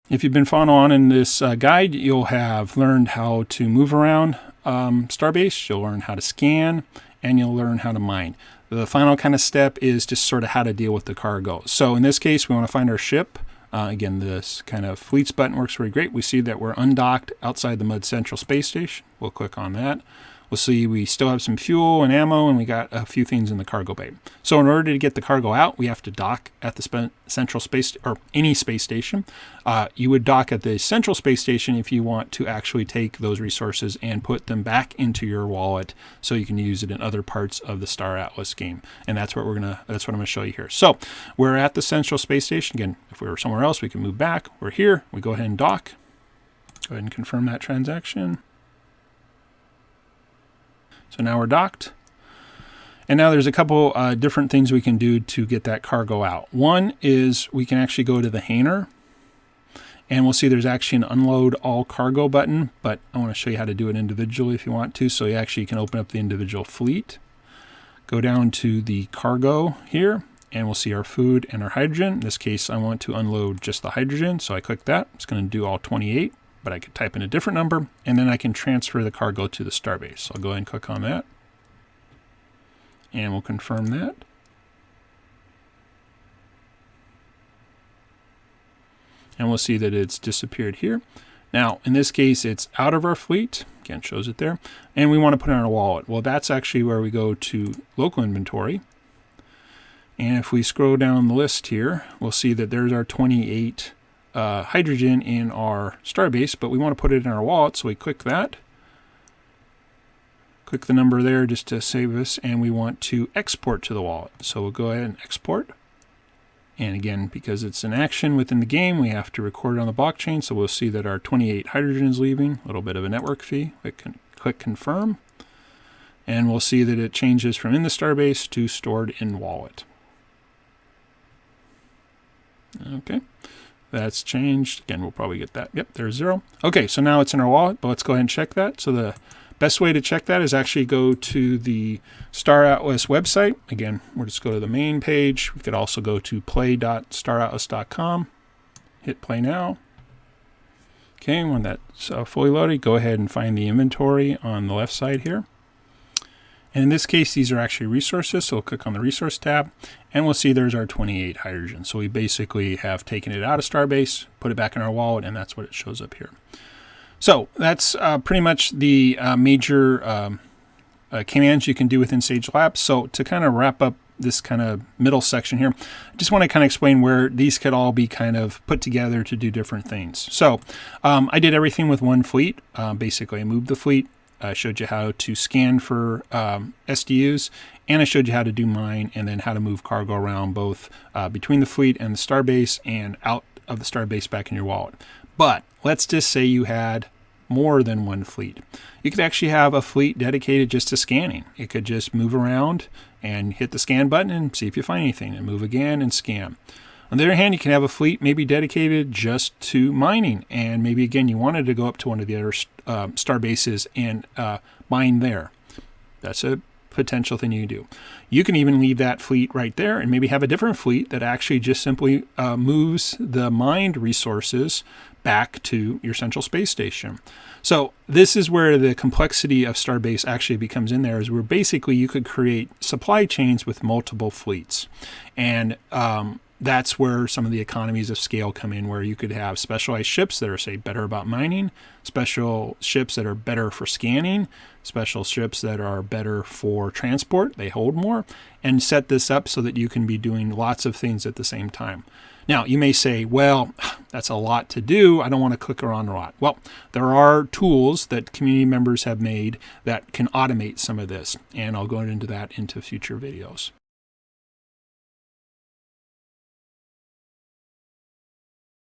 If you've been following on in this guide, you'll have learned how to move around Starbased, you'll learn how to scan, and you'll learn how to mine. The final kind of step is just sort of how to deal with the cargo. So in this case, we want to find our ship. Again, this kind of fleets button works very great. We see that we're undocked outside the Mud Central Space Station. We'll click on that. We'll see we still have some fuel and ammo, and we got a few things in the cargo bay. So in order to get the cargo out, we have to dock at the Central Space, or any space station. You would dock at the Central Space Station if you want to actually take those resources and put them back into your wallet so you can use it in other parts of the Star Atlas game. And that's what I'm gonna show you here. So we're at the Central Space Station. Again, if we were somewhere else, we can move back. We're here. We go ahead and dock. Go ahead and confirm that transaction. So now we're docked. And now there's a couple different things we can do to get that cargo out. One is we can actually go to the hangar, and we'll see there's actually an unload all cargo button, but I want to show you how to do it individually if you want to. So you actually can open up the individual fleet, go down to the cargo here, and we'll see our food and our hydrogen. In this case, I want to unload just the hydrogen, so I click that. It's going to do all 28. But I could type in a different number, and then I can transfer the cargo to the Starbase. So I'll go ahead and click on that, and we'll confirm that. And we'll see that it's disappeared here. Now, in this case, it's out of our fleet. Again, shows it there. And we want to put it on our wallet. Well, that's actually where we go to local inventory. And if we scroll down the list here, we'll see that there's our 28 hydrogen in our Starbase, but we want to put it in our wallet, so we click that. Click the number there just to save us, and we want to export to the wallet. So we'll go ahead and export. And again, because it's an action within the game, we have to record it on the blockchain, so we'll see that our 28 hydrogen is leaving. A little bit of a network fee. We can click confirm, and we'll see that it changes from in the Starbase to stored in wallet. Okay. That's changed. Again, we'll probably get that. Yep, there's 0. Okay, so now it's in our wallet, but let's go ahead and check that. So the best way to check that is actually go to the Star Atlas website. Again, we'll just go to the main page. We could also go to play.staratlas.com. Hit play now. Okay, when that's fully loaded, go ahead and find the inventory on the left side here. And in this case, these are actually resources, so we'll click on the resource tab, and we'll see there's our 28 hydrogen. So we basically have taken it out of Starbase, put it back in our wallet, and that's what it shows up here. So that's pretty much the major commands you can do within Sage Labs. So to kind of wrap up this kind of middle section here, I just want to kind of explain where these could all be kind of put together to do different things. So I did everything with one fleet. Basically, I moved the fleet. I showed you how to scan for SDUs, and I showed you how to do mine, and then how to move cargo around both between the fleet and the Starbase and out of the Starbase back in your wallet. But let's just say you had more than one fleet. You could actually have a fleet dedicated just to scanning. It could just move around and hit the scan button and see if you find anything, and move again and scan. On the other hand, you can have a fleet maybe dedicated just to mining, and maybe again you wanted to go up to one of the other star bases and mine there. That's a potential thing you can do. You can even leave that fleet right there and maybe have a different fleet that actually just simply moves the mined resources back to your central space station. So this is where the complexity of Starbase actually becomes in there, is where basically you could create supply chains with multiple fleets. And that's where some of the economies of scale come in, where you could have specialized ships that are, say, better about mining, special ships that are better for scanning, special ships that are better for transport, they hold more, and set this up so that you can be doing lots of things at the same time. Now, you may say, well, that's a lot to do. I don't want to click around a lot. Well, there are tools that community members have made that can automate some of this, and I'll go into that into future videos.